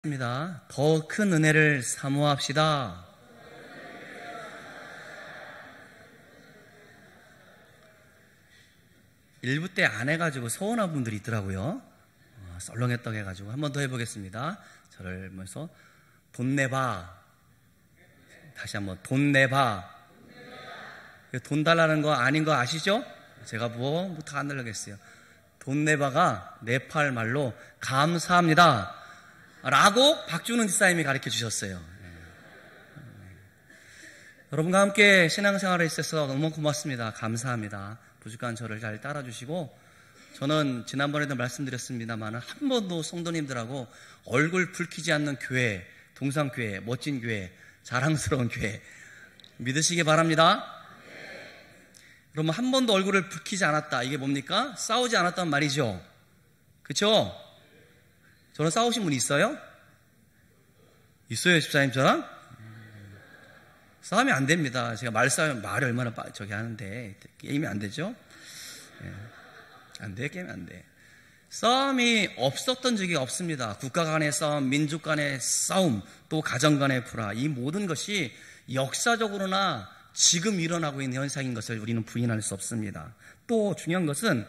더 큰 은혜를 사모합시다. 일부 때 안 해가지고 서운한 분들이 있더라고요. 썰렁했다고 해가지고 한 번 더 해보겠습니다. 저를 보면서 돈 내봐. 다시 한번 돈 내봐. 돈 달라는 거 아닌 거 아시죠? 제가 뭐부터 안 달라겠어요. 돈 내봐가 네팔 말로 감사합니다 라고 박준은 집사님이 가르쳐 주셨어요. 여러분과 함께 신앙생활에 있어서 너무 고맙습니다. 감사합니다. 부족한 저를 잘 따라주시고, 저는 지난번에도 말씀드렸습니다만 한 번도 성도님들하고 얼굴 붉히지 않는 교회, 동산교회, 멋진 교회, 자랑스러운 교회 믿으시기 바랍니다. 여러분, 한 번도 얼굴을 붉히지 않았다, 이게 뭡니까? 싸우지 않았단 말이죠. 그렇죠? 저랑 싸우신 분 있어요? 있어요, 집사님 저랑? 싸우면 안 됩니다. 제가 말을 얼마나 저기 하는데 게임이 안 되죠? 안 돼, 게임이 안 돼. 싸움이 없었던 적이 없습니다. 국가 간의 싸움, 민족 간의 싸움, 또 가정 간의 불화, 이 모든 것이 역사적으로나 지금 일어나고 있는 현상인 것을 우리는 부인할 수 없습니다. 또 중요한 것은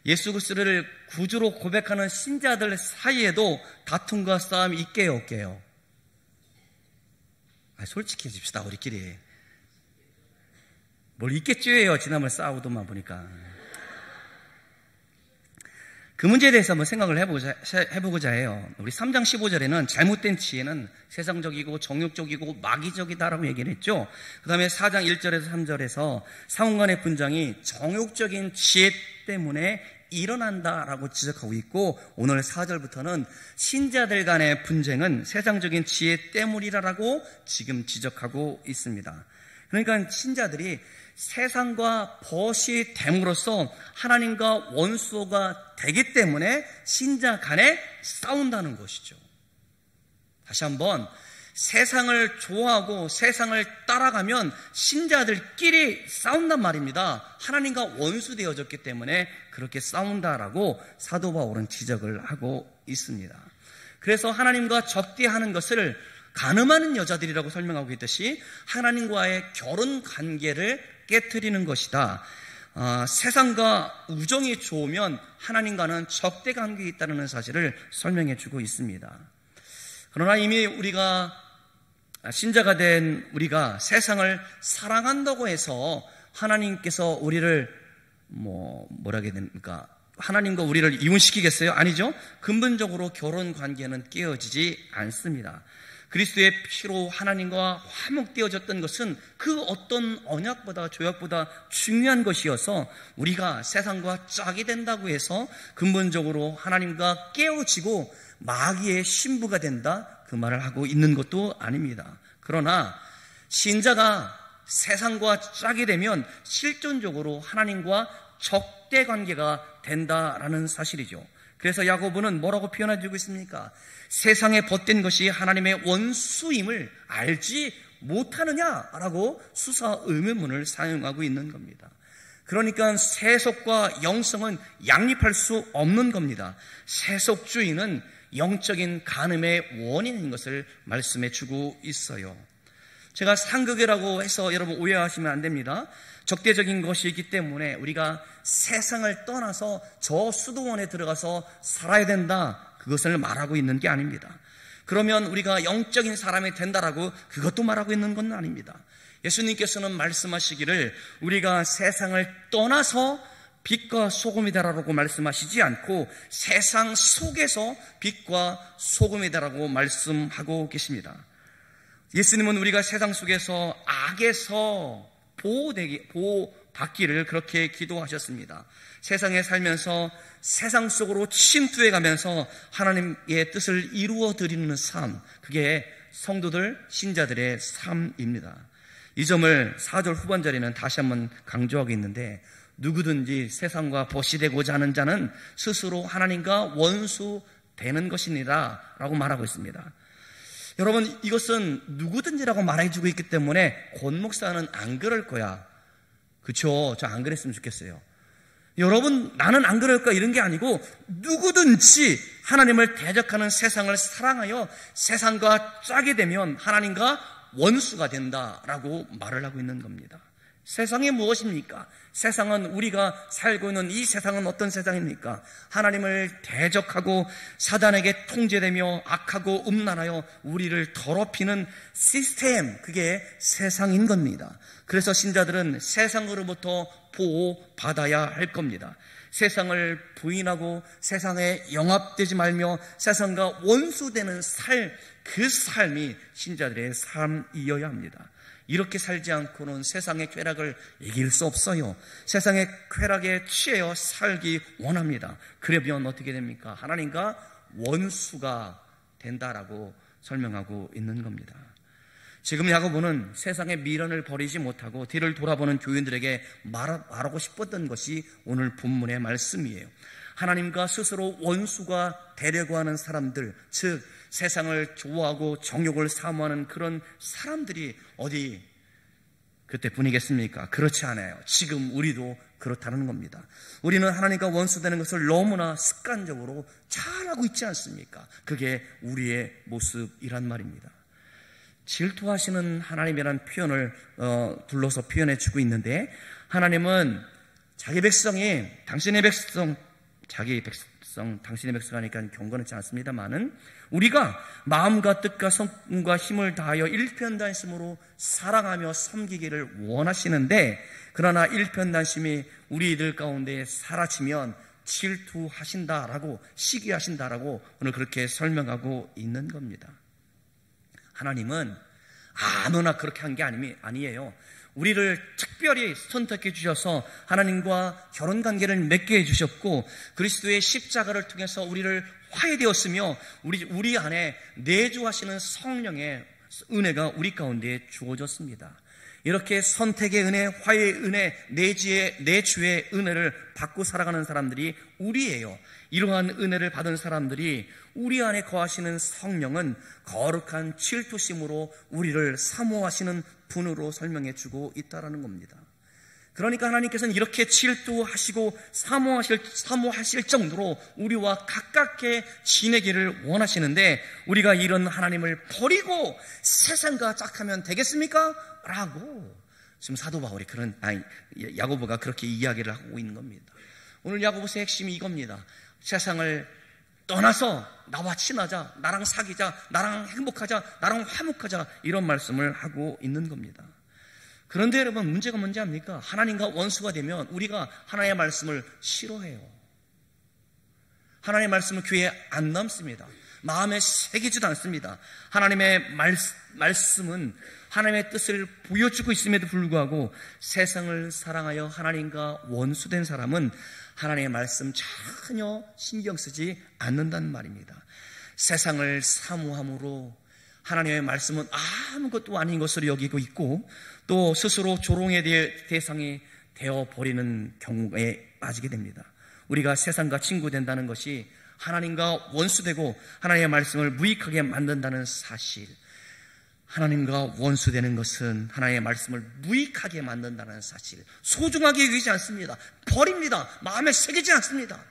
예수 그리스도를 구주로 고백하는 신자들 사이에도 다툼과 싸움이 있게요, 없게요? 솔직해집시다, 우리끼리. 뭘 있겠죠요, 지난번 싸우더만 보니까. 그 문제에 대해서 한번 생각을 해보고자 해요. 우리 3장 15절에는 잘못된 지혜는 세상적이고 정욕적이고 마귀적이다라고 얘기를 했죠. 그 다음에 4장 1절에서 3절에서 상호간의 분쟁이 정욕적인 지혜 때문에 일어난다라고 지적하고 있고, 오늘 4절부터는 신자들 간의 분쟁은 세상적인 지혜 때문이라고 지금 지적하고 있습니다. 그러니까 신자들이 세상과 벗이 됨으로써 하나님과 원수가 되기 때문에 신자 간에 싸운다는 것이죠. 다시 한번, 세상을 좋아하고 세상을 따라가면 신자들끼리 싸운단 말입니다. 하나님과 원수 되어졌기 때문에 그렇게 싸운다라고 사도 바울은 지적을 하고 있습니다. 그래서 하나님과 적대하는 것을 간음하는 여자들이라고 설명하고 있듯이 하나님과의 결혼 관계를 깨트리는 것이다. 세상과 우정이 좋으면 하나님과는 적대 관계에 있다는 사실을 설명해 주고 있습니다. 그러나 이미 우리가 신자가 된 우리가 세상을 사랑한다고 해서 하나님께서 우리를 뭐라 해야 됩니까? 하나님과 우리를 이혼시키겠어요? 아니죠. 근본적으로 결혼 관계는 깨어지지 않습니다. 그리스도의 피로 하나님과 화목되어졌던 것은 그 어떤 언약보다 조약보다 중요한 것이어서 우리가 세상과 짝이 된다고 해서 근본적으로 하나님과 깨어지고 마귀의 신부가 된다, 그 말을 하고 있는 것도 아닙니다. 그러나 신자가 세상과 짝이 되면 실존적으로 하나님과 적대 관계가 된다라는 사실이죠. 그래서 야고보는 뭐라고 표현해주고 있습니까? 세상에 벗된 것이 하나님의 원수임을 알지 못하느냐라고 수사 의문문을 사용하고 있는 겁니다. 그러니까 세속과 영성은 양립할 수 없는 겁니다. 세속주의는 영적인 간음의 원인인 것을 말씀해 주고 있어요. 제가 상극이라고 해서 여러분 오해하시면 안 됩니다. 적대적인 것이 있기 때문에 우리가 세상을 떠나서 저 수도원에 들어가서 살아야 된다, 그것을 말하고 있는 게 아닙니다. 그러면 우리가 영적인 사람이 된다라고 그것도 말하고 있는 건 아닙니다. 예수님께서는 말씀하시기를 우리가 세상을 떠나서 빛과 소금이 되라고 말씀하시지 않고 세상 속에서 빛과 소금이 되라고 말씀하고 계십니다. 예수님은 우리가 세상 속에서 악에서 보호받기를 그렇게 기도하셨습니다. 세상에 살면서 세상 속으로 침투해 가면서 하나님의 뜻을 이루어 드리는 삶, 그게 성도들, 신자들의 삶입니다. 이 점을 4절 후반절에는 다시 한번 강조하고 있는데, 누구든지 세상과 벗이 되고자 하는 자는 스스로 하나님과 원수 되는 것이니라 라고 말하고 있습니다. 여러분, 이것은 누구든지라고 말해주고 있기 때문에 권 목사는 안 그럴 거야, 그렇죠? 저 안 그랬으면 좋겠어요. 여러분, 나는 안 그럴까 이런 게 아니고 누구든지 하나님을 대적하는 세상을 사랑하여 세상과 짜게 되면 하나님과 원수가 된다라고 말을 하고 있는 겁니다. 세상이 무엇입니까? 세상은, 우리가 살고 있는 이 세상은 어떤 세상입니까? 하나님을 대적하고 사단에게 통제되며 악하고 음란하여 우리를 더럽히는 시스템, 그게 세상인 겁니다. 그래서 신자들은 세상으로부터 보호받아야 할 겁니다. 세상을 부인하고 세상에 영합되지 말며 세상과 원수되는 그 삶이 신자들의 삶이어야 합니다. 이렇게 살지 않고는 세상의 쾌락을 이길 수 없어요. 세상의 쾌락에 취하여 살기 원합니다. 그러면 어떻게 됩니까? 하나님과 원수가 된다라고 설명하고 있는 겁니다. 지금 야고보는 세상의 미련을 버리지 못하고 뒤를 돌아보는 교인들에게 말하고 싶었던 것이 오늘 본문의 말씀이에요. 하나님과 스스로 원수가 되려고 하는 사람들, 즉 세상을 좋아하고 정욕을 사모하는 그런 사람들이 어디 그때뿐이겠습니까? 그렇지 않아요. 지금 우리도 그렇다는 겁니다. 우리는 하나님과 원수되는 것을 너무나 습관적으로 잘하고 있지 않습니까? 그게 우리의 모습이란 말입니다. 질투하시는 하나님이라는 표현을 둘러서 표현해 주고 있는데, 하나님은 자기 백성이 당신의 백성 당신의 백성하니까 경건하지 않습니다만은 우리가 마음과 뜻과 성과 힘을 다하여 일편단심으로 사랑하며 섬기기를 원하시는데, 그러나 일편단심이 우리들 가운데 사라지면 질투하신다라고, 시기하신다라고 오늘 그렇게 설명하고 있는 겁니다. 하나님은 아무나 그렇게 한 게 아니에요. 우리를 특별히 선택해 주셔서 하나님과 결혼관계를 맺게 해주셨고, 그리스도의 십자가를 통해서 우리를 화해되었으며 우리 안에 내주하시는 성령의 은혜가 우리 가운데 주어졌습니다. 이렇게 선택의 은혜, 화해의 은혜, 내주의 은혜를 받고 살아가는 사람들이 우리예요. 이러한 은혜를 받은 사람들이 우리 안에 거하시는 성령은 거룩한 질투심으로 우리를 사모하시는 분으로 설명해 주고 있다는 겁니다. 그러니까 하나님께서는 이렇게 질투하시고 사모하실 정도로 우리와 가깝게 지내기를 원하시는데, 우리가 이런 하나님을 버리고 세상과 짝하면 되겠습니까? 라고 지금 사도 바울이 야고보가 그렇게 이야기를 하고 있는 겁니다. 오늘 야고보서의 핵심이 이겁니다. 세상을 떠나서 나와 친하자, 나랑 사귀자, 나랑 행복하자, 나랑 화목하자, 이런 말씀을 하고 있는 겁니다. 그런데 여러분, 문제가 뭔지 압니까? 하나님과 원수가 되면 우리가 하나님의 말씀을 싫어해요. 하나님의 말씀은 귀에 안 남습니다. 마음에 새기지도 않습니다. 하나님의 말씀은 하나님의 뜻을 보여주고 있음에도 불구하고 세상을 사랑하여 하나님과 원수된 사람은 하나님의 말씀 전혀 신경 쓰지 않는다는 말입니다. 세상을 사모함으로 하나님의 말씀은 아무것도 아닌 것으로 여기고 있고, 또 스스로 조롱의 대상이 되어버리는 경우에 빠지게 됩니다. 우리가 세상과 친구 된다는 것이 하나님과 원수되고 하나님의 말씀을 무익하게 만든다는 사실, 하나님과 원수되는 것은 하나님의 말씀을 무익하게 만든다는 사실, 소중하게 여기지 않습니다. 버립니다. 마음에 새기지 않습니다.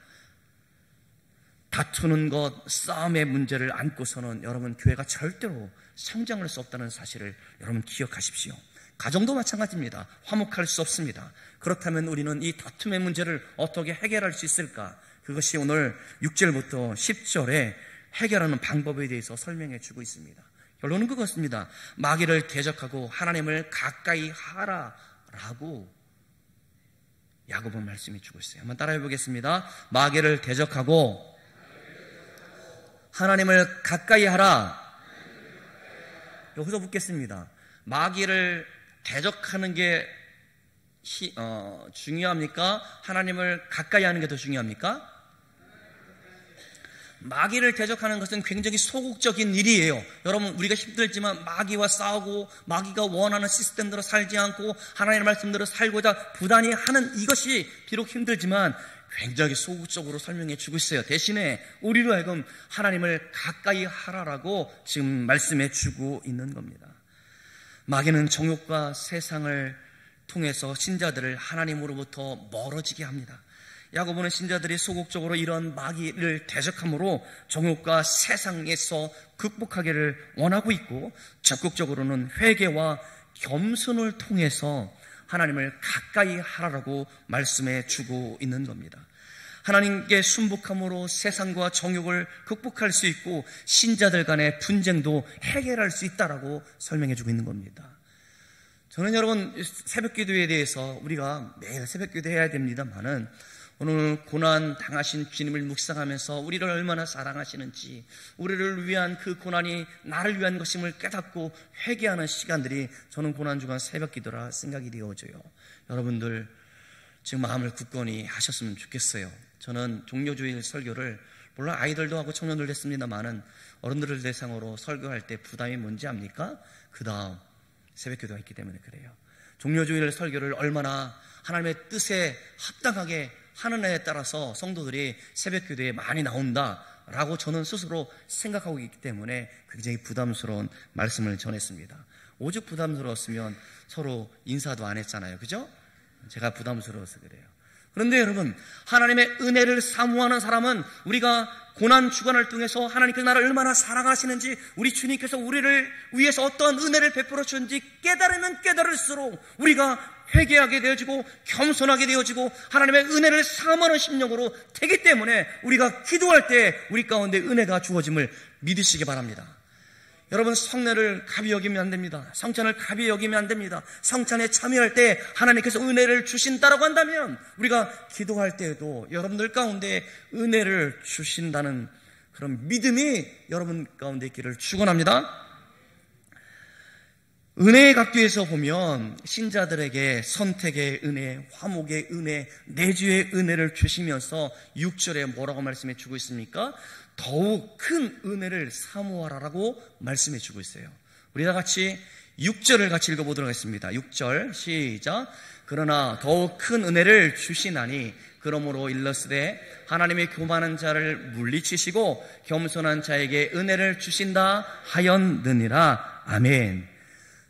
다투는 것, 싸움의 문제를 안고서는 여러분, 교회가 절대로 성장할 수 없다는 사실을 여러분 기억하십시오. 가정도 마찬가지입니다. 화목할 수 없습니다. 그렇다면 우리는 이 다툼의 문제를 어떻게 해결할 수 있을까? 그것이 오늘 6절부터 10절에 해결하는 방법에 대해서 설명해 주고 있습니다. 결론은 그것입니다. 마귀를 대적하고 하나님을 가까이 하라라고 야고보 말씀해 주고 있어요. 한번 따라해 보겠습니다. 마귀를 대적하고 하나님을 가까이 하라. 여기서 묻겠습니다. 마귀를 대적하는 게 중요합니까? 하나님을 가까이 하는 게 더 중요합니까? 마귀를 대적하는 것은 굉장히 소극적인 일이에요. 여러분, 우리가 힘들지만 마귀와 싸우고 마귀가 원하는 시스템대로 살지 않고 하나님의 말씀대로 살고자 부단히 하는 이것이 비록 힘들지만 굉장히 소극적으로 설명해 주고 있어요. 대신에 우리로 하여금 하나님을 가까이 하라라고 지금 말씀해 주고 있는 겁니다. 마귀는 정욕과 세상을 통해서 신자들을 하나님으로부터 멀어지게 합니다. 야고보는 신자들이 소극적으로 이런 마귀를 대적함으로 정욕과 세상에서 극복하기를 원하고 있고, 적극적으로는 회개와 겸손을 통해서 하나님을 가까이 하라고 말씀해 주고 있는 겁니다. 하나님께 순복함으로 세상과 정욕을 극복할 수 있고 신자들 간의 분쟁도 해결할 수 있다라고 설명해 주고 있는 겁니다. 저는 여러분, 새벽 기도에 대해서 우리가 매일 새벽 기도해야 됩니다만은, 오늘 고난 당하신 주님을 묵상하면서 우리를 얼마나 사랑하시는지, 우리를 위한 그 고난이 나를 위한 것임을 깨닫고 회개하는 시간들이 저는 고난주간 새벽 기도라 생각이 되어져요. 여러분들 지금 마음을 굳건히 하셨으면 좋겠어요. 저는 종료주일 설교를 물론 아이들도 하고 청년들도 했습니다만은, 어른들을 대상으로 설교할 때 부담이 뭔지 압니까? 그 다음 새벽 기도가 있기 때문에 그래요. 종료주일 설교를 얼마나 하나님의 뜻에 합당하게 하는 애에 따라서 성도들이 새벽 기도에 많이 나온다라고 저는 스스로 생각하고 있기 때문에 굉장히 부담스러운 말씀을 전했습니다. 오죽 부담스러웠으면 서로 인사도 안 했잖아요. 그죠? 제가 부담스러워서 그래요. 그런데 여러분, 하나님의 은혜를 사모하는 사람은 우리가 고난 주간을 통해서 하나님께서 나를 얼마나 사랑하시는지, 우리 주님께서 우리를 위해서 어떠한 은혜를 베풀어 주는지 깨달으면 깨달을수록 우리가 회개하게 되어지고 겸손하게 되어지고 하나님의 은혜를 사모하는 심령으로 되기 때문에 우리가 기도할 때 우리 가운데 은혜가 주어짐을 믿으시기 바랍니다. 여러분, 성례를 가벼이 여기면 안 됩니다. 성찬을 가벼이 여기면 안 됩니다. 성찬에 참여할 때 하나님께서 은혜를 주신다라고 한다면 우리가 기도할 때에도 여러분들 가운데 은혜를 주신다는 그런 믿음이 여러분 가운데 있기를 축원합니다. 은혜의 각도에서 보면 신자들에게 선택의 은혜, 화목의 은혜, 내주의 은혜를 주시면서 6절에 뭐라고 말씀해 주고 있습니까? 더욱 큰 은혜를 사모하라라고 말씀해 주고 있어요. 우리 다 같이 6절을 같이 읽어보도록 하겠습니다. 6절 시작. 그러나 더욱 큰 은혜를 주시나니 그러므로 일러스되 하나님의 교만한 자를 물리치시고 겸손한 자에게 은혜를 주신다 하였느니라. 아멘.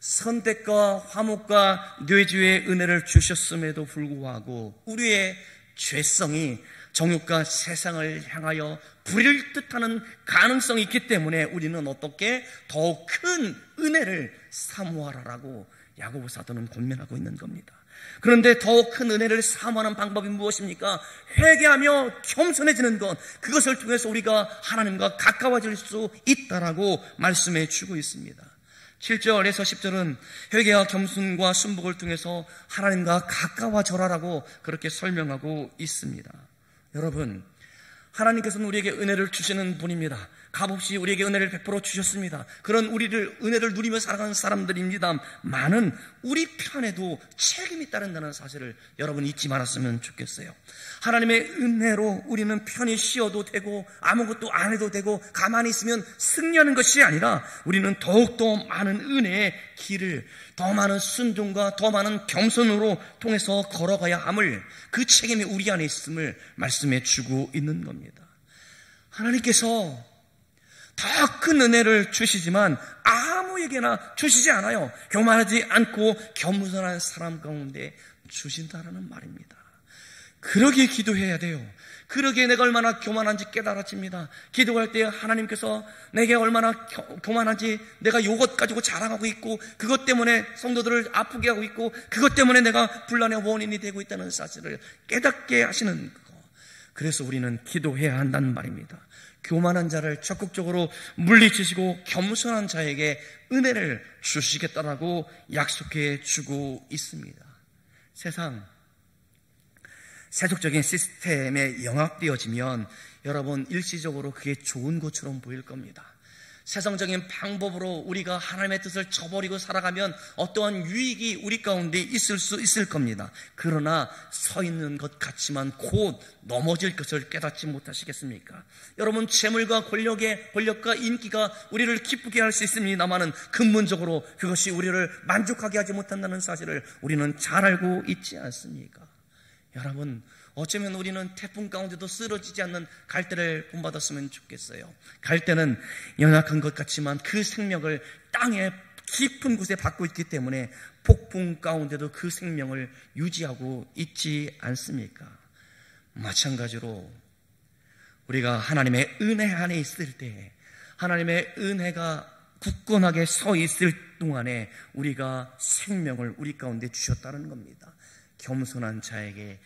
선택과 화목과 뇌주의 은혜를 주셨음에도 불구하고 우리의 죄성이 정욕과 세상을 향하여 불일 듯하는 가능성이 있기 때문에 우리는 어떻게 더욱 큰 은혜를 사모하라라고 야고보 사도는 권면하고 있는 겁니다. 그런데 더욱 큰 은혜를 사모하는 방법이 무엇입니까? 회개하며 겸손해지는 것, 그것을 통해서 우리가 하나님과 가까워질 수 있다라고 말씀해 주고 있습니다. 7절에서 10절은 회개와 겸손과 순복을 통해서 하나님과 가까워져라라고 그렇게 설명하고 있습니다. 여러분, 하나님께서는 우리에게 은혜를 주시는 분입니다. 값없이 우리에게 은혜를 베풀어 주셨습니다. 그런 우리를 은혜를 누리며 살아가는 사람들입니다만은 우리 편에도 책임이 따른다는 사실을 여러분 잊지 말았으면 좋겠어요. 하나님의 은혜로 우리는 편히 쉬어도 되고 아무것도 안 해도 되고 가만히 있으면 승리하는 것이 아니라 우리는 더욱더 많은 은혜의 길을, 더 많은 순종과 더 많은 겸손으로 통해서 걸어가야 함을, 그 책임이 우리 안에 있음을 말씀해 주고 있는 겁니다. 하나님께서 더 큰 은혜를 주시지만 아무에게나 주시지 않아요. 교만하지 않고 겸손한 사람 가운데 주신다라는 말입니다. 그러기에 기도해야 돼요. 그러기에 내가 얼마나 교만한지 깨달아집니다. 기도할 때 하나님께서 내게 얼마나 교만한지, 내가 이것 가지고 자랑하고 있고 그것 때문에 성도들을 아프게 하고 있고 그것 때문에 내가 분란의 원인이 되고 있다는 사실을 깨닫게 하시는 거. 그래서 우리는 기도해야 한다는 말입니다. 교만한 자를 적극적으로 물리치시고 겸손한 자에게 은혜를 주시겠다라고 약속해 주고 있습니다. 세속적인 시스템에 영합되어지면 여러분 일시적으로 그게 좋은 것처럼 보일 겁니다. 세상적인 방법으로 우리가 하나님의 뜻을 저버리고 살아가면 어떠한 유익이 우리 가운데 있을 수 있을 겁니다. 그러나 서 있는 것 같지만 곧 넘어질 것을 깨닫지 못하시겠습니까? 여러분, 재물과 권력과 인기가 우리를 기쁘게 할 수 있습니다만은 근본적으로 그것이 우리를 만족하게 하지 못한다는 사실을 우리는 잘 알고 있지 않습니까? 여러분, 어쩌면 우리는 태풍 가운데도 쓰러지지 않는 갈대를 본받았으면 좋겠어요. 갈대는 연약한 것 같지만 그 생명을 땅의 깊은 곳에 받고 있기 때문에 폭풍 가운데도 그 생명을 유지하고 있지 않습니까? 마찬가지로 우리가 하나님의 은혜 안에 있을 때, 하나님의 은혜가 굳건하게 서 있을 동안에 우리가 생명을 우리 가운데 주셨다는 겁니다. 겸손한 자에게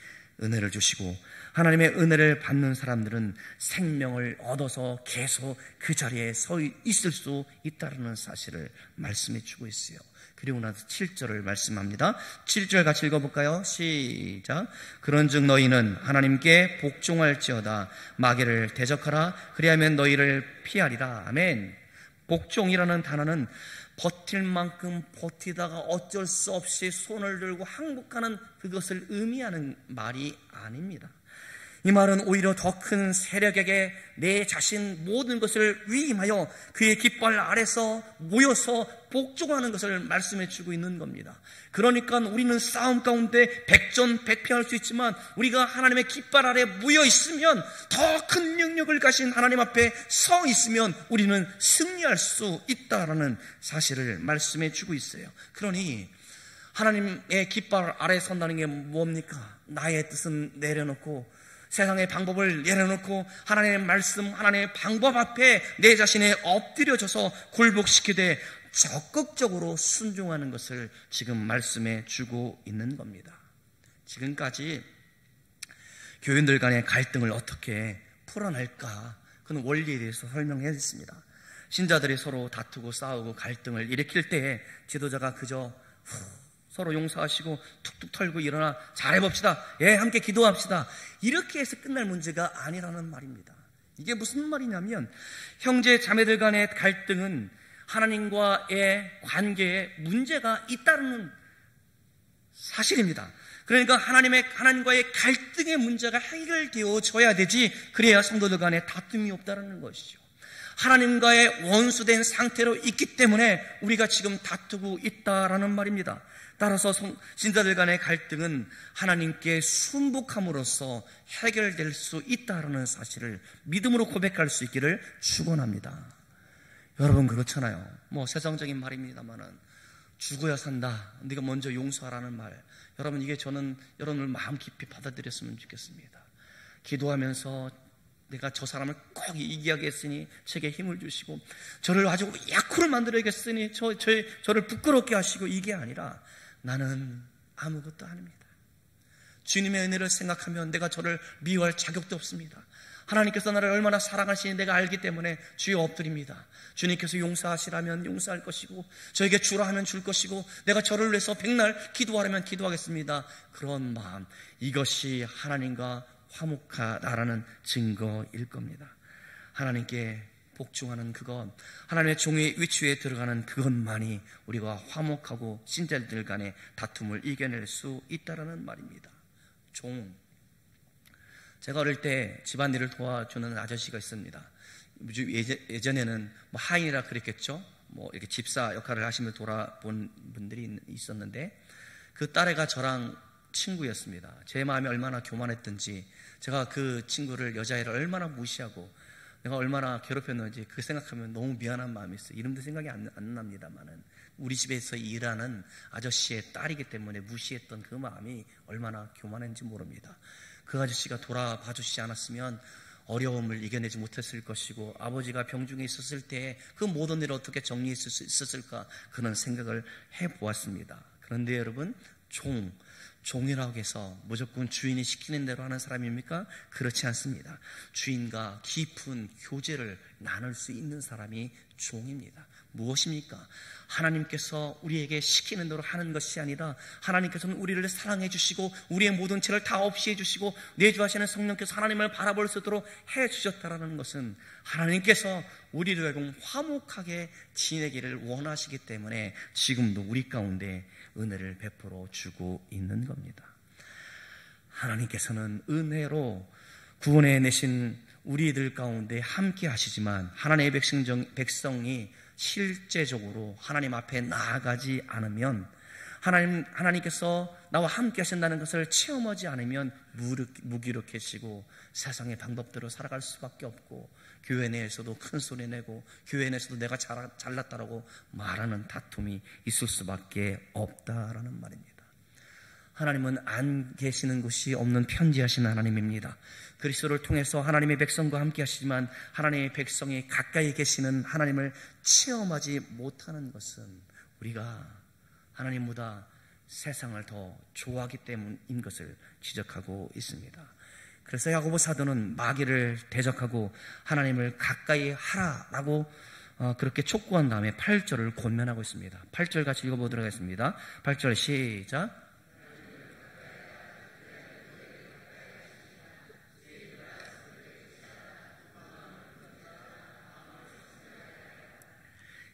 은혜를 주시고 하나님의 은혜를 받는 사람들은 생명을 얻어서 계속 그 자리에 서 있을 수 있다는 사실을 말씀해 주고 있어요. 그리고 나서 7절을 말씀합니다. 7절 같이 읽어볼까요? 시작. 그런즉 너희는 하나님께 복종할지어다. 마귀를 대적하라. 그리하면 너희를 피하리라. 아멘. 복종이라는 단어는 버틸 만큼 버티다가 어쩔 수 없이 손을 들고 항복하는 그것을 의미하는 말이 아닙니다. 이 말은 오히려 더 큰 세력에게 내 자신 모든 것을 위임하여 그의 깃발 아래서 모여서 복종하는 것을 말씀해 주고 있는 겁니다. 그러니까 우리는 싸움 가운데 백전백패할 수 있지만 우리가 하나님의 깃발 아래 모여 있으면, 더 큰 능력을 가신 하나님 앞에 서 있으면 우리는 승리할 수 있다라는 사실을 말씀해 주고 있어요. 그러니 하나님의 깃발 아래 선다는 게 뭡니까? 나의 뜻은 내려놓고 세상의 방법을 내려놓고 하나님의 말씀, 하나님의 방법 앞에 내 자신에 엎드려져서 굴복시키되 적극적으로 순종하는 것을 지금 말씀해 주고 있는 겁니다. 지금까지 교인들 간의 갈등을 어떻게 풀어낼까, 그런 원리에 대해서 설명했습니다. 신자들이 서로 다투고 싸우고 갈등을 일으킬 때 지도자가 그저 서로 용서하시고 툭툭 털고 일어나 잘해봅시다. 예, 함께 기도합시다. 이렇게 해서 끝날 문제가 아니라는 말입니다. 이게 무슨 말이냐면 형제 자매들 간의 갈등은 하나님과의 관계에 문제가 있다는 사실입니다. 그러니까 하나님과의 갈등의 문제가 해결되어져야 되지, 그래야 성도들 간에 다툼이 없다는 것이죠. 하나님과의 원수된 상태로 있기 때문에 우리가 지금 다투고 있다라는 말입니다. 따라서 신자들 간의 갈등은 하나님께 순복함으로써 해결될 수 있다는 사실을 믿음으로 고백할 수 있기를 축원합니다. 여러분, 그렇잖아요. 세상적인 말입니다만은 죽어야 산다, 네가 먼저 용서하라는 말, 여러분, 이게 저는 여러분을 마음 깊이 받아들였으면 좋겠습니다. 기도하면서 내가 저 사람을 꼭 이기게 했으니 제게 힘을 주시고 저를 아주 약으로 만들어야겠으니 저를 부끄럽게 하시고, 이게 아니라 나는 아무것도 아닙니다. 주님의 은혜를 생각하면 내가 저를 미워할 자격도 없습니다. 하나님께서 나를 얼마나 사랑하시니 내가 알기 때문에 주여 엎드립니다. 주님께서 용서하시라면 용서할 것이고 저에게 주라 하면 줄 것이고 내가 저를 위해서 백날 기도하라면 기도하겠습니다. 그런 마음, 이것이 하나님과 화목하다라는 증거일 겁니다. 하나님께 복종하는 그것, 하나님의 종의 위치에 들어가는 그것만이 우리가 화목하고 신자들 간의 다툼을 이겨낼 수 있다는 말입니다. 종, 제가 어릴 때 집안일을 도와주는 아저씨가 있습니다. 예전에는 하인이라 그랬겠죠. 이렇게 집사 역할을 하시며 돌아본 분들이 있었는데, 그 딸애가 저랑 친구였습니다. 제 마음이 얼마나 교만했든지 제가 그 친구를, 여자애를 얼마나 무시하고 내가 얼마나 괴롭혔는지 그 생각하면 너무 미안한 마음이 있어요. 이름도 생각이 안 납니다만은 우리 집에서 일하는 아저씨의 딸이기 때문에 무시했던 그 마음이 얼마나 교만했는지 모릅니다. 그 아저씨가 돌아봐 주시지 않았으면 어려움을 이겨내지 못했을 것이고 아버지가 병중에 있었을 때 그 모든 일을 어떻게 정리했을 수 있었을까, 그런 생각을 해보았습니다. 그런데 여러분, 종이라고 해서 무조건 주인이 시키는 대로 하는 사람입니까? 그렇지 않습니다. 주인과 깊은 교제를 나눌 수 있는 사람이 종입니다. 무엇입니까? 하나님께서 우리에게 시키는 대로 하는 것이 아니라 하나님께서는 우리를 사랑해 주시고 우리의 모든 죄를 다 없이해 주시고 내주하시는 성령께서 하나님을 바라볼 수 있도록 해 주셨다라는 것은 하나님께서 우리를 알고 화목하게 지내기를 원하시기 때문에 지금도 우리 가운데 은혜를 베풀어 주고 있는 겁니다. 하나님께서는 은혜로 구원해 내신 우리들 가운데 함께 하시지만 하나님의 백성이 실제적으로 하나님 앞에 나아가지 않으면, 하나님께서 나와 함께 하신다는 것을 체험하지 않으면 무기력해지고 세상의 방법대로 살아갈 수밖에 없고, 교회 내에서도 큰 소리 내고 교회 내에서도 내가 잘났다라고 말하는 다툼이 있을 수밖에 없다라는 말입니다. 하나님은 안 계시는 곳이 없는 편지하신 하나님입니다. 그리스도를 통해서 하나님의 백성과 함께 하시지만 하나님의 백성이 가까이 계시는 하나님을 체험하지 못하는 것은 우리가 하나님보다 세상을 더 좋아하기 때문인 것을 지적하고 있습니다. 그래서 야고보 사도는 마귀를 대적하고 하나님을 가까이 하라라고 그렇게 촉구한 다음에 8절을 권면하고 있습니다. 8절 같이 읽어보도록 하겠습니다. 8절 시작.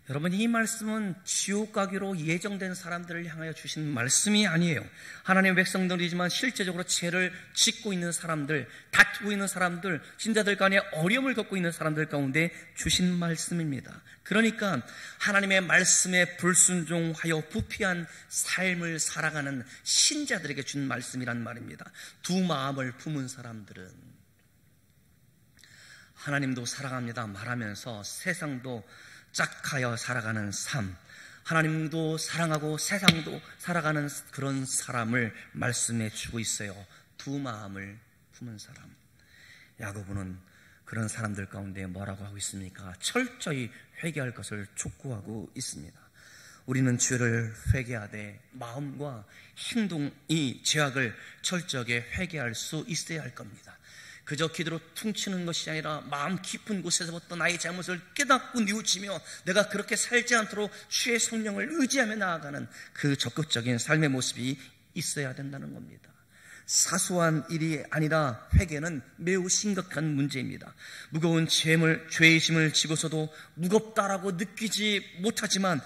여러분, 이 말씀은 지옥 가기로 예정된 사람들을 향하여 주신 말씀이 아니에요. 하나님의 백성들이지만 실제적으로 죄를 짓고 있는 사람들, 다투고 있는 사람들, 신자들 간에 어려움을 겪고 있는 사람들 가운데 주신 말씀입니다. 그러니까 하나님의 말씀에 불순종하여 부패한 삶을 살아가는 신자들에게 준 말씀이란 말입니다. 두 마음을 품은 사람들은 하나님도 사랑합니다 말하면서 세상도 짝하여 살아가는 삶, 하나님도 사랑하고 세상도 살아가는 그런 사람을 말씀해 주고 있어요. 두 마음을 품은 사람. 야고보는 그런 사람들 가운데 뭐라고 하고 있습니까? 철저히 회개할 것을 촉구하고 있습니다. 우리는 죄를 회개하되 마음과 행동이 죄악을 철저하게 회개할 수 있어야 할 겁니다. 그저 기도로 퉁치는 것이 아니라 마음 깊은 곳에서부터 나의 잘못을 깨닫고 뉘우치며 내가 그렇게 살지 않도록 주의 성령을 의지하며 나아가는 그 적극적인 삶의 모습이 있어야 된다는 겁니다. 사소한 일이 아니라 회개는 매우 심각한 문제입니다. 무거운 죄의 짐을 지고서도 무겁다라고 느끼지 못하지만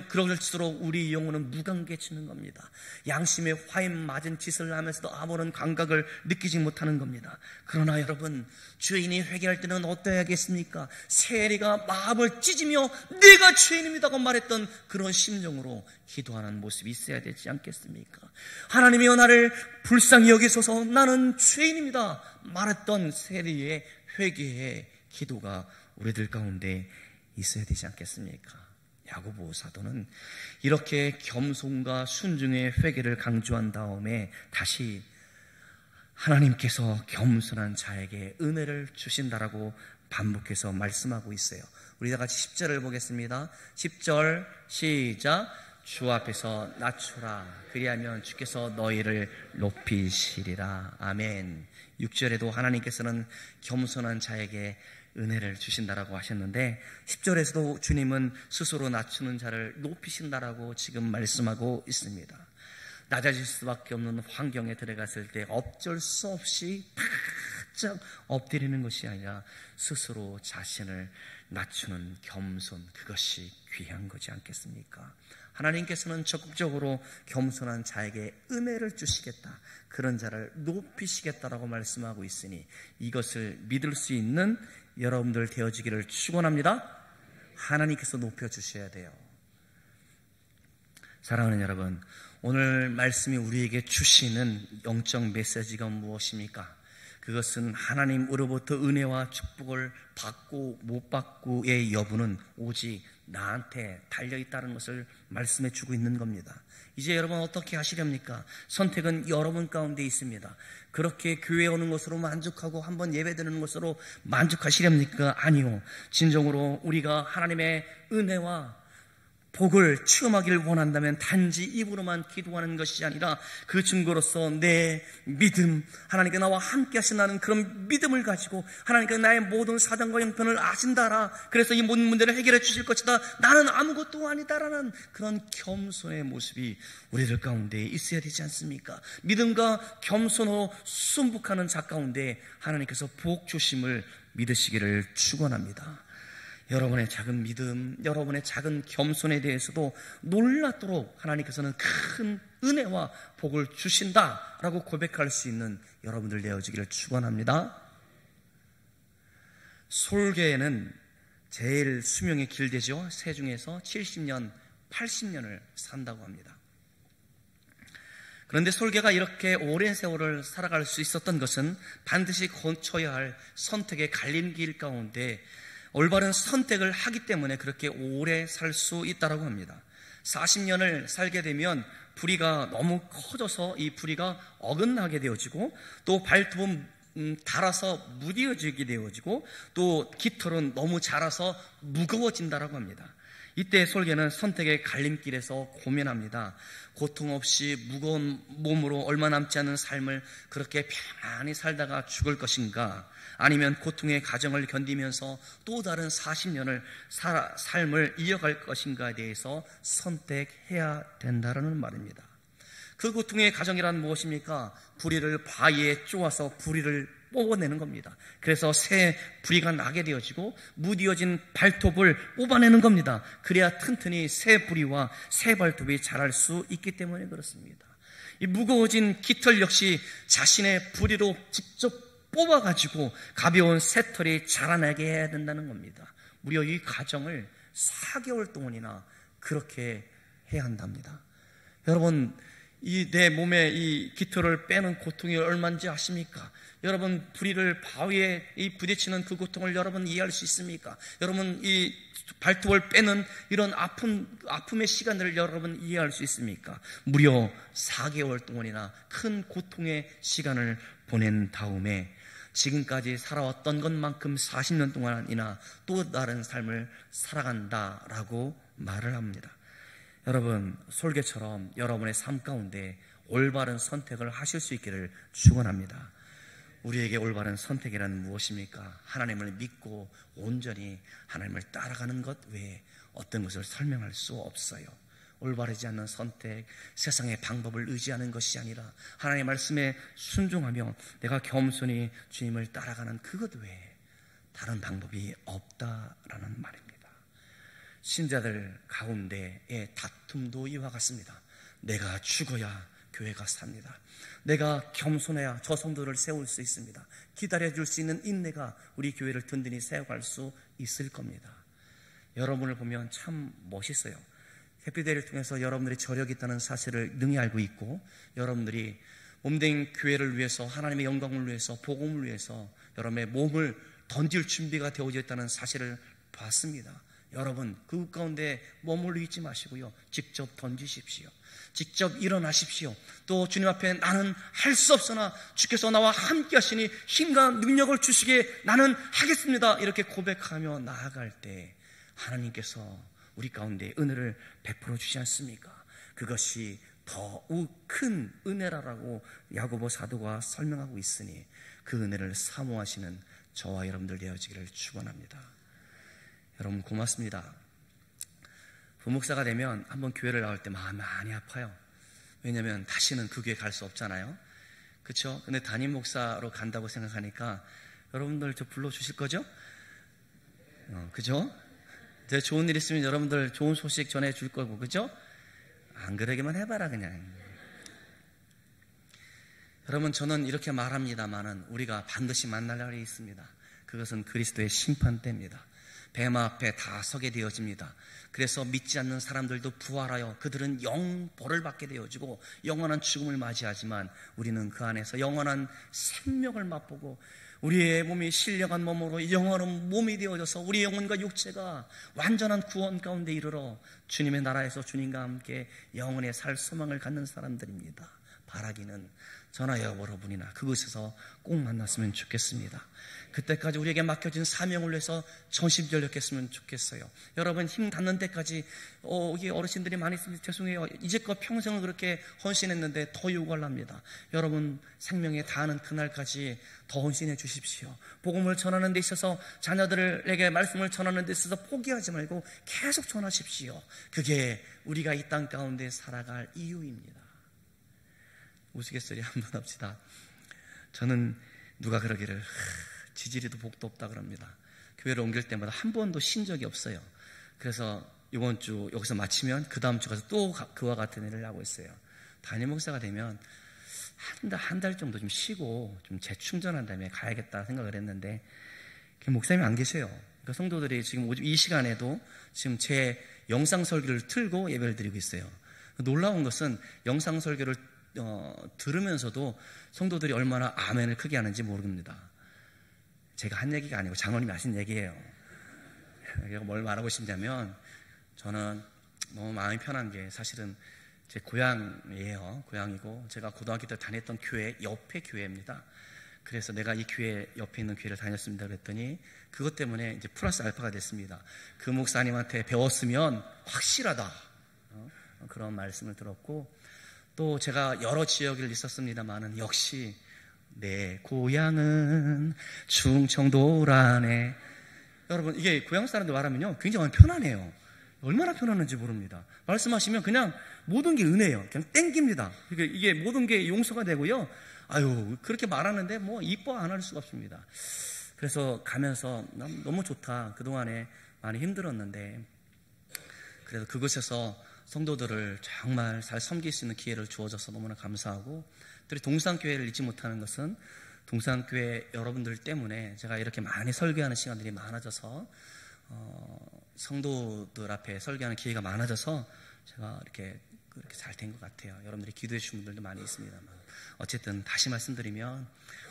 그럴수록 우리 영혼은 무감개해지는 겁니다. 양심에 화인 맞은 짓을 하면서도 아무런 감각을 느끼지 못하는 겁니다. 그러나 여러분, 죄인이 회개할 때는 어떠해야겠습니까? 세리가 마음을 찢으며 내가 죄인입니다고 말했던 그런 심정으로 기도하는 모습이 있어야 되지 않겠습니까? 하나님이여 나를 불쌍히 여기소서, 나는 죄인입니다 말했던 세리의 회개의 기도가 우리들 가운데 있어야 되지 않겠습니까? 야고보 사도는 이렇게 겸손과 순종의 회개를 강조한 다음에 다시 하나님께서 겸손한 자에게 은혜를 주신다라고 반복해서 말씀하고 있어요. 우리 다 같이 10절을 보겠습니다. 10절 시작. 주 앞에서 낮추라. 그리하면 주께서 너희를 높이시리라. 아멘. 6절에도 하나님께서는 겸손한 자에게 은혜를 주신다라고 하셨는데 10절에서도 주님은 스스로 낮추는 자를 높이신다라고 지금 말씀하고 있습니다. 낮아질 수밖에 없는 환경에 들어갔을 때 어쩔 수 없이 바짝 엎드리는 것이 아니라 스스로 자신을 낮추는 겸손, 그것이 귀한 거지 않겠습니까? 하나님께서는 적극적으로 겸손한 자에게 은혜를 주시겠다, 그런 자를 높이시겠다라고 말씀하고 있으니 이것을 믿을 수 있는 여러분들 되어지기를 축원합니다. 하나님께서 높여주셔야 돼요. 사랑하는 여러분, 오늘 말씀이 우리에게 주시는 영적 메시지가 무엇입니까? 그것은 하나님으로부터 은혜와 축복을 받고 못 받고의 여부는 오직 나한테 달려있다는 것을 말씀해 주고 있는 겁니다. 이제 여러분 어떻게 하시렵니까? 선택은 여러분 가운데 있습니다. 그렇게 교회에 오는 것으로 만족하고 한번 예배드리는 것으로 만족하시렵니까? 아니요. 진정으로 우리가 하나님의 은혜와 복을 체험하기를 원한다면 단지 입으로만 기도하는 것이 아니라 그 증거로서 내 믿음, 하나님께 나와 함께 하신다는 그런 믿음을 가지고 하나님께 나의 모든 사정과 형편을 아신다라, 그래서 이 모든 문제를 해결해 주실 것이다, 나는 아무것도 아니다라는 그런 겸손의 모습이 우리들 가운데 있어야 되지 않습니까? 믿음과 겸손으로 순복하는 자 가운데 하나님께서 복 주심을 믿으시기를 축원합니다. 여러분의 작은 믿음, 여러분의 작은 겸손에 대해서도 놀랍도록 하나님께서는 큰 은혜와 복을 주신다라고 고백할 수 있는 여러분들 되어지기를 축원합니다. 솔개는 제일 수명이 길대죠. 새 중에서 70년, 80년을 산다고 합니다. 그런데 솔개가 이렇게 오랜 세월을 살아갈 수 있었던 것은 반드시 거쳐야 할 선택의 갈림길 가운데 올바른 선택을 하기 때문에 그렇게 오래 살 수 있다고 합니다. 40년을 살게 되면 부리가 너무 커져서 이 부리가 어긋나게 되어지고, 또 발톱은 닳아서 무뎌지게 되어지고, 또 깃털은 너무 자라서 무거워진다라고 합니다. 이때 솔개는 선택의 갈림길에서 고민합니다. 고통 없이 무거운 몸으로 얼마 남지 않은 삶을 그렇게 편안히 살다가 죽을 것인가, 아니면 고통의 과정을 견디면서 또 다른 40년을 삶을 이어갈 것인가에 대해서 선택해야 된다는 말입니다. 그 고통의 과정이란 무엇입니까? 부리를 바위에 쪼아서 부리를 뽑아내는 겁니다. 그래서 새 부리가 나게 되어지고 무뎌진 발톱을 뽑아내는 겁니다. 그래야 튼튼히 새 부리와 새 발톱이 자랄 수 있기 때문에 그렇습니다. 이 무거워진 깃털 역시 자신의 부리로 직접 뽑아가지고 가벼운 새털이 자라나게 해야 된다는 겁니다. 무려 이 과정을 4개월 동안이나 그렇게 해야 한답니다. 여러분, 이 내 몸에 이 깃털을 빼는 고통이 얼마인지 아십니까? 여러분, 부리를 바위에 부딪히는 그 고통을 여러분 이해할 수 있습니까? 여러분, 이 발톱을 빼는 이런 아픔의 시간들을 여러분 이해할 수 있습니까? 무려 4개월 동안이나 큰 고통의 시간을 보낸 다음에 지금까지 살아왔던 것만큼 40년 동안이나 또 다른 삶을 살아간다라고 말을 합니다. 여러분, 솔개처럼 여러분의 삶 가운데 올바른 선택을 하실 수 있기를 축원합니다. 우리에게 올바른 선택이란 무엇입니까? 하나님을 믿고 온전히 하나님을 따라가는 것 외에 어떤 것을 설명할 수 없어요. 올바르지 않는 선택, 세상의 방법을 의지하는 것이 아니라 하나님의 말씀에 순종하며 내가 겸손히 주님을 따라가는 그것 외에 다른 방법이 없다라는 말입니다. 신자들 가운데의 다툼도 이와 같습니다. 내가 죽어야 교회가 삽니다. 내가 겸손해야 저 성도를 세울 수 있습니다. 기다려줄 수 있는 인내가 우리 교회를 든든히 세워갈 수 있을 겁니다. 여러분을 보면 참 멋있어요. 해피데이를 통해서 여러분들이 저력이 있다는 사실을 능히 알고 있고, 여러분들이 몸된 교회를 위해서, 하나님의 영광을 위해서, 복음을 위해서 여러분의 몸을 던질 준비가 되어져 있다는 사실을 봤습니다. 여러분, 그 가운데 머물러 있지 마시고요, 직접 던지십시오. 직접 일어나십시오. 또 주님 앞에 나는 할 수 없으나 주께서 나와 함께 하시니 힘과 능력을 주시기에 나는 하겠습니다, 이렇게 고백하며 나아갈 때 하나님께서 우리 가운데 은혜를 베풀어 주지 않습니까? 그것이 더욱 큰 은혜라고 야고보 사도가 설명하고 있으니 그 은혜를 사모하시는 저와 여러분들 되어지기를 축원합니다. 여러분, 고맙습니다. 부목사가 되면 한번 교회를 나올 때 마음이 많이 아파요. 왜냐하면 다시는 그 교회 갈 수 없잖아요. 그렇죠? 근데 담임 목사로 간다고 생각하니까 여러분들 저 불러주실 거죠? 그죠? 좋은 일 있으면 여러분들 좋은 소식 전해줄 거고, 그죠? 안 그러기만 해봐라 그냥. 여러분, 저는 이렇게 말합니다만은 우리가 반드시 만날 날이 있습니다. 그것은 그리스도의 심판 때입니다. 뱀 앞에 다 서게 되어집니다. 그래서 믿지 않는 사람들도 부활하여 그들은 영벌을 받게 되어지고 영원한 죽음을 맞이하지만 우리는 그 안에서 영원한 생명을 맛보고 우리의 몸이 신령한 몸으로 영원한 몸이 되어져서 우리 영혼과 육체가 완전한 구원 가운데 이르러 주님의 나라에서 주님과 함께 영원히 살 소망을 갖는 사람들입니다. 바라기는 저나 여러분이나 그곳에서 꼭 만났으면 좋겠습니다. 그때까지 우리에게 맡겨진 사명을 위해서 전심전력했으면 좋겠어요. 여러분, 힘 닿는 때까지 여기 어르신들이 많이 있으면 죄송해요. 이제껏 평생을 그렇게 헌신했는데 더 요구를 합니다. 여러분, 생명에 다하는 그날까지 더 헌신해 주십시오. 복음을 전하는 데 있어서 자녀들에게 말씀을 전하는 데 있어서 포기하지 말고 계속 전하십시오. 그게 우리가 이 땅 가운데 살아갈 이유입니다. 우스갯소리 한번 합시다. 저는 누가 그러기를 지지리도 복도 없다 그럽니다. 교회를 옮길 때마다 한 번도 쉰 적이 없어요. 그래서 이번 주 여기서 마치면 그 다음 주 가서 또 그와 같은 일을 하고 있어요. 담임 목사가 되면 한 달 정도 좀 쉬고 좀 재충전한 다음에 가야겠다 생각을 했는데 목사님이 안 계세요. 그러니까 성도들이 지금 이 시간에도 지금 제 영상 설교를 틀고 예배를 드리고 있어요. 놀라운 것은 영상 설교를 들으면서도 성도들이 얼마나 아멘을 크게 하는지 모릅니다. 제가 한 얘기가 아니고 장로님이 하신 얘기예요. 뭘 말하고 싶냐면 저는 너무 마음이 편한 게 사실은 제 고향이에요. 고향이고 제가 고등학교 때 다녔던 교회 옆에 교회입니다. 그래서 내가 이 교회 옆에 있는 교회를 다녔습니다 그랬더니 그것 때문에 이제 플러스 알파가 됐습니다. 그 목사님한테 배웠으면 확실하다, 그런 말씀을 들었고, 또 제가 여러 지역에 있었습니다만은 역시 내 고향은 충청도라네. 여러분, 이게 고향 사람들 말하면요 굉장히 편안해요. 얼마나 편안한지 모릅니다. 말씀하시면 그냥 모든 게 은혜예요. 그냥 땡깁니다. 이게 모든 게 용서가 되고요. 아유, 그렇게 말하는데 뭐 이뻐 안 할 수가 없습니다. 그래서 가면서 너무 좋다. 그동안에 많이 힘들었는데 그래서 그곳에서 성도들을 정말 잘 섬길 수 있는 기회를 주어져서 너무나 감사하고, 또 동산교회를 잊지 못하는 것은 동산교회 여러분들 때문에 제가 이렇게 많이 설교하는 시간들이 많아져서 성도들 앞에 설교하는 기회가 많아져서 제가 이렇게 잘 된 것 같아요. 여러분들이 기도해 주신 분들도 많이 있습니다만, 어쨌든 다시 말씀드리면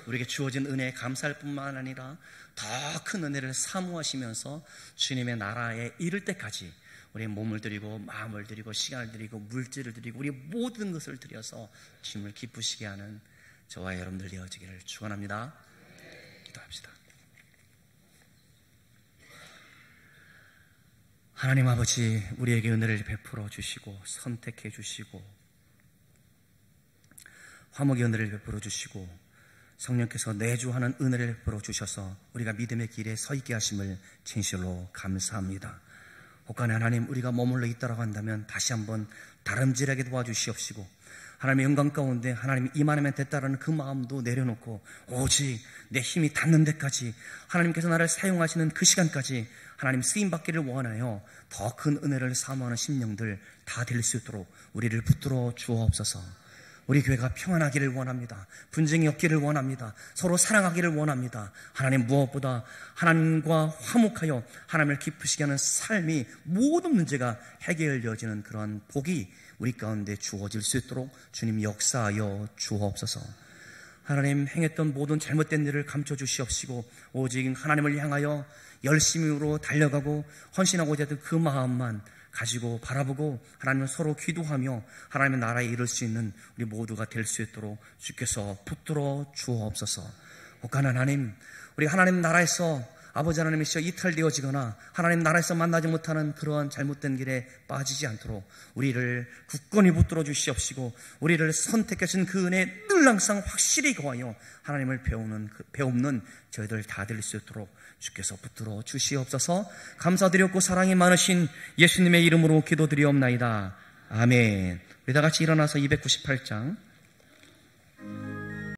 우리에게 주어진 은혜에 감사할 뿐만 아니라 더 큰 은혜를 사모하시면서 주님의 나라에 이를 때까지 우리의 몸을 드리고 마음을 드리고 시간을 드리고 물질을 드리고 우리 모든 것을 드려서 주님을 기쁘시게 하는 저와 여러분들 되어지기를 축원합니다. 기도합시다. 하나님 아버지, 우리에게 은혜를 베풀어 주시고 선택해 주시고 화목의 은혜를 베풀어 주시고 성령께서 내주하는 은혜를 베풀어 주셔서 우리가 믿음의 길에 서 있게 하심을 진실로 감사합니다. 혹간에 하나님, 우리가 머물러 있다라고 한다면 다시 한번 다름질하게 도와주시옵시고, 하나님의 영광 가운데 하나님이 임하면 됐다라는 그 마음도 내려놓고 오직 내 힘이 닿는 데까지 하나님께서 나를 사용하시는 그 시간까지 하나님 쓰임받기를 원하여 더 큰 은혜를 사모하는 심령들 다 될 수 있도록 우리를 붙들어 주옵소서. 우리 교회가 평안하기를 원합니다. 분쟁이 없기를 원합니다. 서로 사랑하기를 원합니다. 하나님, 무엇보다 하나님과 화목하여 하나님을 기쁘시게 하는 삶이 모든 문제가 해결되어지는 그런 복이 우리 가운데 주어질 수 있도록 주님 역사하여 주옵소서. 하나님, 행했던 모든 잘못된 일을 감춰주시옵시고 오직 하나님을 향하여 열심으로 달려가고 헌신하고자 했던 그 마음만 가지고 바라보고 하나님을 서로 기도하며 하나님의 나라에 이룰 수 있는 우리 모두가 될 수 있도록 주께서 붙들어 주옵소서. 혹한 하나님, 우리 하나님 나라에서 아버지 하나님이시여 이탈되어지거나 하나님 나라에서 만나지 못하는 그러한 잘못된 길에 빠지지 않도록 우리를 굳건히 붙들어 주시옵시고 우리를 선택하신 그 은혜에 늘 항상 확실히 거하여 하나님을 배우는 저희들 다 될 수 있도록 주께서 붙들어 주시옵소서. 감사드렸고 사랑이 많으신 예수님의 이름으로 기도드리옵나이다. 아멘. 우리 다 같이 일어나서 298장